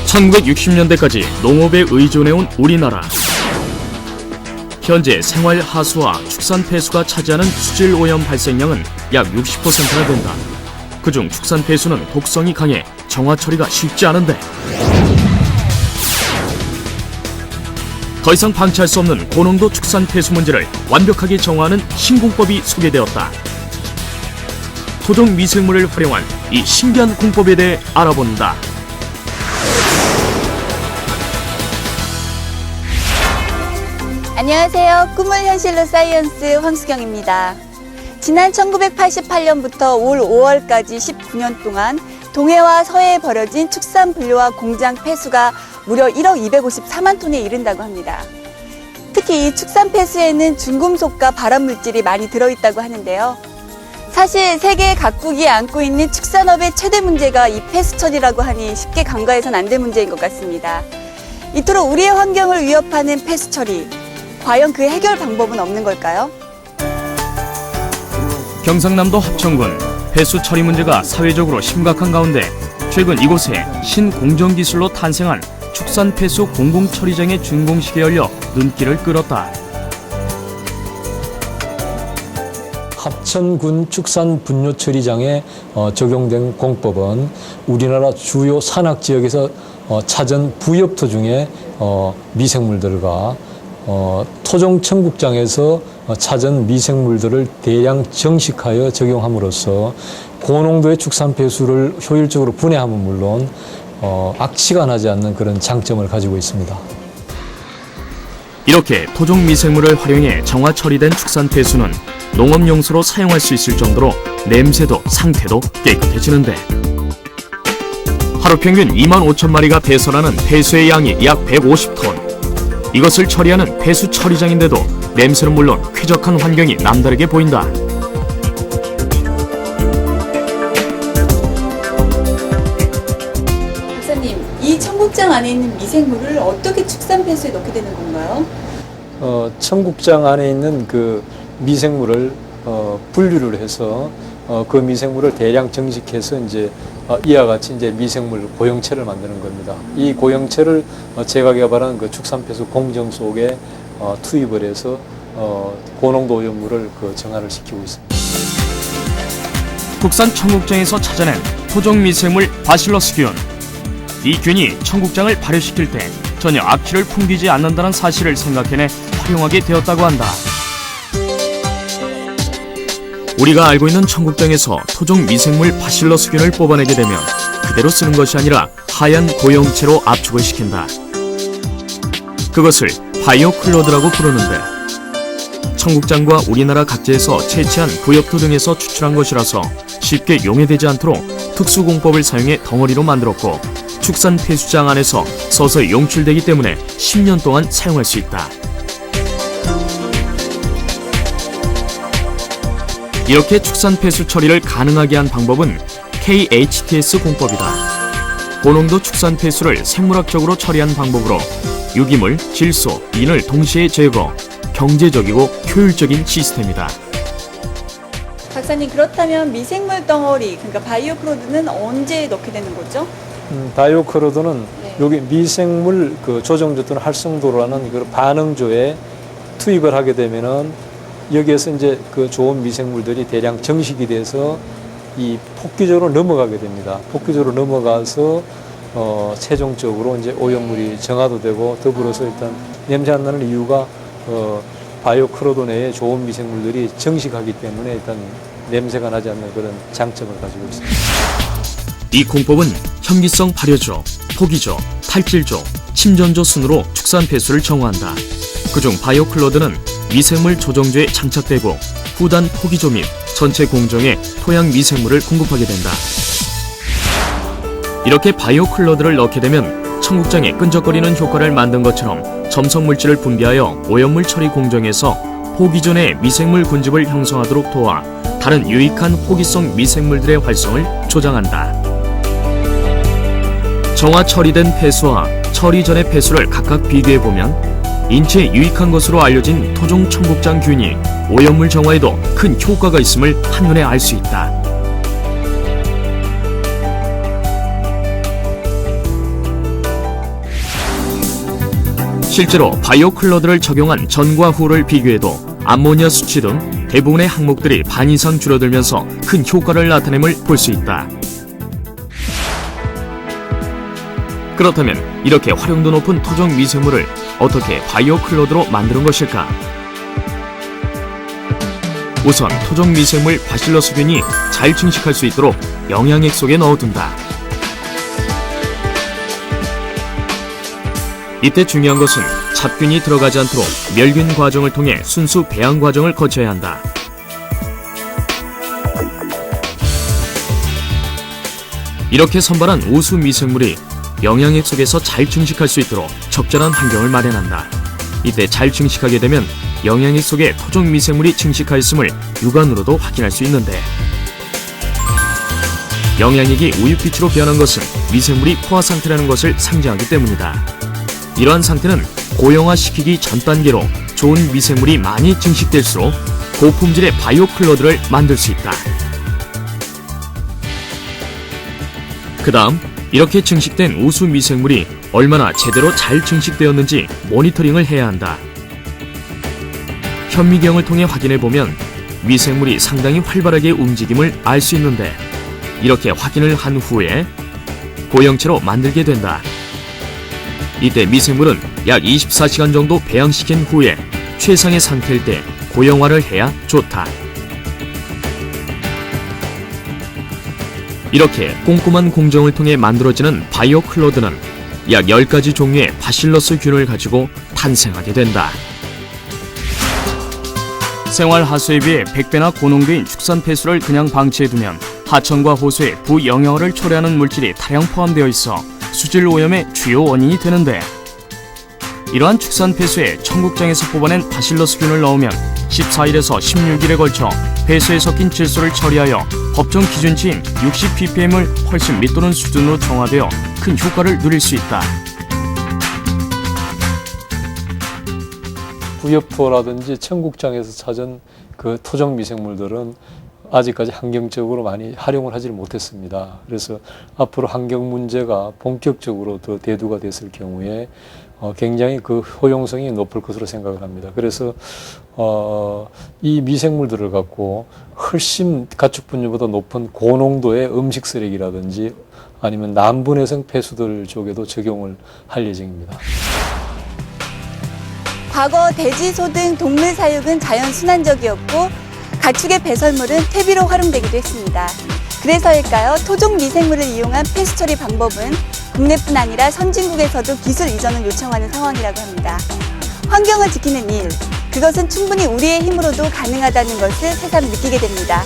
1960년대까지 농업에 의존해온 우리나라. 현재 생활 하수와 축산 폐수가 차지하는 수질 오염 발생량은 약 60%나 된다. 그중 축산 폐수는 독성이 강해 정화 처리가 쉽지 않은데 더 이상 방치할 수 없는 고농도 축산 폐수 문제를 완벽하게 정화하는 신공법이 소개되었다. 토종 미생물을 활용한 이 신기한 공법에 대해 알아본다. 안녕하세요. 꿈을 현실로 사이언스 황수경입니다. 지난 1988년부터 올 5월까지 19년 동안 동해와 서해에 버려진 축산 분뇨와 공장 폐수가 무려 1억 254만 톤에 이른다고 합니다. 특히 이 축산 폐수에는 중금속과 발암물질이 많이 들어있다고 하는데요. 사실 세계 각국이 안고 있는 축산업의 최대 문제가 이 폐수 처리라고 하니 쉽게 간과해선 안 될 문제인 것 같습니다. 이토록 우리의 환경을 위협하는 폐수 처리, 과연 그 해결 방법은 없는 걸까요? 경상남도 합천군 폐수 처리 문제가 사회적으로 심각한 가운데 최근 이곳에 신공정기술로 탄생한 축산 폐수 공공처리장의 준공식이 열려 눈길을 끌었다. 합천군 축산 분뇨 처리장에 적용된 공법은 우리나라 주요 산악지역에서 찾은 부엽토 중에 미생물들과 토종 청국장에서 찾은 미생물들을 대량 정식하여 적용함으로써 고농도의 축산 폐수를 효율적으로 분해함은 물론 악취가 나지 않는 그런 장점을 가지고 있습니다. 이렇게 토종 미생물을 활용해 정화 처리된 축산 폐수는 농업용수로 사용할 수 있을 정도로 냄새도 상태도 깨끗해지는데 하루 평균 2만 5천 마리가 배설하는 폐수의 양이 약 150톤. 이것을 처리하는 폐수 처리장인데도 냄새는 물론 쾌적한 환경이 남다르게 보인다. 박사님, 이 청국장 안에 있는 미생물을 어떻게 축산 폐수에 넣게 되는 건가요? 청국장 안에 있는 그 미생물을 분류를 해서 그 미생물을 대량 정식해서 이제 이와 같이 이제 미생물 고형체를 만드는 겁니다. 이 고형체를 제가 개발한 그 축산폐수 공정 속에 투입을 해서 고농도 오염물을 정화를 시키고 있습니다. 국산 청국장에서 찾아낸 토종 미생물 바실러스균. 이 균이 청국장을 발효시킬 때 전혀 악취를 풍기지 않는다는 사실을 생각해내 활용하게 되었다고 한다. 우리가 알고 있는 청국장에서 토종 미생물 바실러스균을 뽑아내게 되면 그대로 쓰는 것이 아니라 하얀 고형체로 압축을 시킨다. 그것을 바이오클로드라고 부르는데 청국장과 우리나라 각지에서 채취한 부엽토 등에서 추출한 것이라서 쉽게 용해되지 않도록 특수공법을 사용해 덩어리로 만들었고 축산 폐수장 안에서 서서히 용출되기 때문에 10년 동안 사용할 수 있다. 이렇게 축산 폐수 처리를 가능하게 한 방법은 KHTS 공법이다. 고농도 축산 폐수를 생물학적으로 처리한 방법으로 유기물, 질소, 인을 동시에 제거, 경제적이고 효율적인 시스템이다. 박사님, 그렇다면 미생물 덩어리, 그러니까 바이오크로드는 언제 넣게 되는 거죠? 바이오크로드는 네. 여기 미생물 조정조 또는 활성도라는 그 반응조에 투입을 하게 되면은 여기에서 이제 그 좋은 미생물들이 대량 정식이 돼서 이 폭기조로 넘어가게 됩니다. 폭기조로 넘어가서 최종적으로 이제 오염물이 정화도 되고 더불어서 일단 냄새 안 나는 이유가 바이오크로드 내에 좋은 미생물들이 정식하기 때문에 일단 냄새가 나지 않는 그런 장점을 가지고 있습니다. 이 공법은 현기성 발효조, 포기조, 탈질조, 침전조 순으로 축산 폐수를 정화한다. 그중 바이오클로드는 미생물 조정조에 장착되고 후단 포기조 및 전체 공정에 토양 미생물을 공급하게 된다. 이렇게 바이오클로드를 넣게 되면 청국장에 끈적거리는 효과를 만든 것처럼 점성 물질을 분비하여 오염물 처리 공정에서 포기조 내 미생물 군집을 형성하도록 도와 다른 유익한 포기성 미생물들의 활성을 조장한다. 정화 처리된 폐수와 처리 전의 폐수를 각각 비교해보면 인체에 유익한 것으로 알려진 토종 청국장 균이 오염물 정화에도 큰 효과가 있음을 한눈에 알 수 있다. 실제로 바이오클러드를 적용한 전과 후를 비교해도 암모니아 수치 등 대부분의 항목들이 반 이상 줄어들면서 큰 효과를 나타냄을 볼 수 있다. 그렇다면 이렇게 활용도 높은 토종 미생물을 어떻게 바이오클러드로 만드는 것일까? 우선 토종 미생물 바실러스균이 잘 증식할 수 있도록 영양액 속에 넣어둔다. 이때 중요한 것은 잡균이 들어가지 않도록 멸균 과정을 통해 순수 배양 과정을 거쳐야 한다. 이렇게 선발한 우수 미생물이 영양액 속에서 잘 증식할 수 있도록 적절한 환경을 마련한다. 이때 잘 증식하게 되면 영양액 속에 토종 미생물이 증식하였음을 육안으로도 확인할 수 있는데, 영양액이 우유빛으로 변한 것은 미생물이 포화 상태라는 것을 상징하기 때문이다. 이러한 상태는 고형화시키기 전 단계로 좋은 미생물이 많이 증식될수록 고품질의 바이오클러드를 만들 수 있다. 그 다음 이렇게 증식된 우수 미생물이 얼마나 제대로 잘 증식되었는지 모니터링을 해야 한다. 현미경을 통해 확인해보면 미생물이 상당히 활발하게 움직임을 알 수 있는데, 이렇게 확인을 한 후에 고형체로 만들게 된다. 이때 미생물은 약 24시간 정도 배양시킨 후에 최상의 상태일 때 고형화를 해야 좋다. 이렇게 꼼꼼한 공정을 통해 만들어지는 바이오클러드는 약 10가지 종류의 바실러스 균을 가지고 탄생하게 된다. 생활 하수에 비해 100배나 고농도인 축산 폐수를 그냥 방치해두면 하천과 호수에 부영양어를 초래하는 물질이 다량 포함되어 있어 수질 오염의 주요 원인이 되는데, 이러한 축산 폐수에 청국장에서 뽑아낸 바실러스균을 넣으면 14일에서 16일에 걸쳐 폐수에 섞인 질소를 처리하여 법정 기준치인 60ppm을 훨씬 밑도는 수준으로 정화되어 큰 효과를 누릴 수 있다. 부엽토라든지 청국장에서 찾은 그 토종 미생물들은 아직까지 환경적으로 많이 활용을 하지를 못했습니다. 그래서 앞으로 환경 문제가 본격적으로 더 대두가 됐을 경우에 굉장히 그 효용성이 높을 것으로 생각을 합니다. 그래서 이 미생물들을 갖고 훨씬 가축 분유보다 높은 고농도의 음식 쓰레기라든지 아니면 남분해성 폐수들 쪽에도 적용을 할 예정입니다. 과거 돼지, 소 등 동물 사육은 자연 순환적이었고 가축의 배설물은 퇴비로 활용되기도 했습니다. 그래서일까요? 토종 미생물을 이용한 폐수 처리 방법은 국내뿐 아니라 선진국에서도 기술 이전을 요청하는 상황이라고 합니다. 환경을 지키는 일, 그것은 충분히 우리의 힘으로도 가능하다는 것을 새삼 느끼게 됩니다.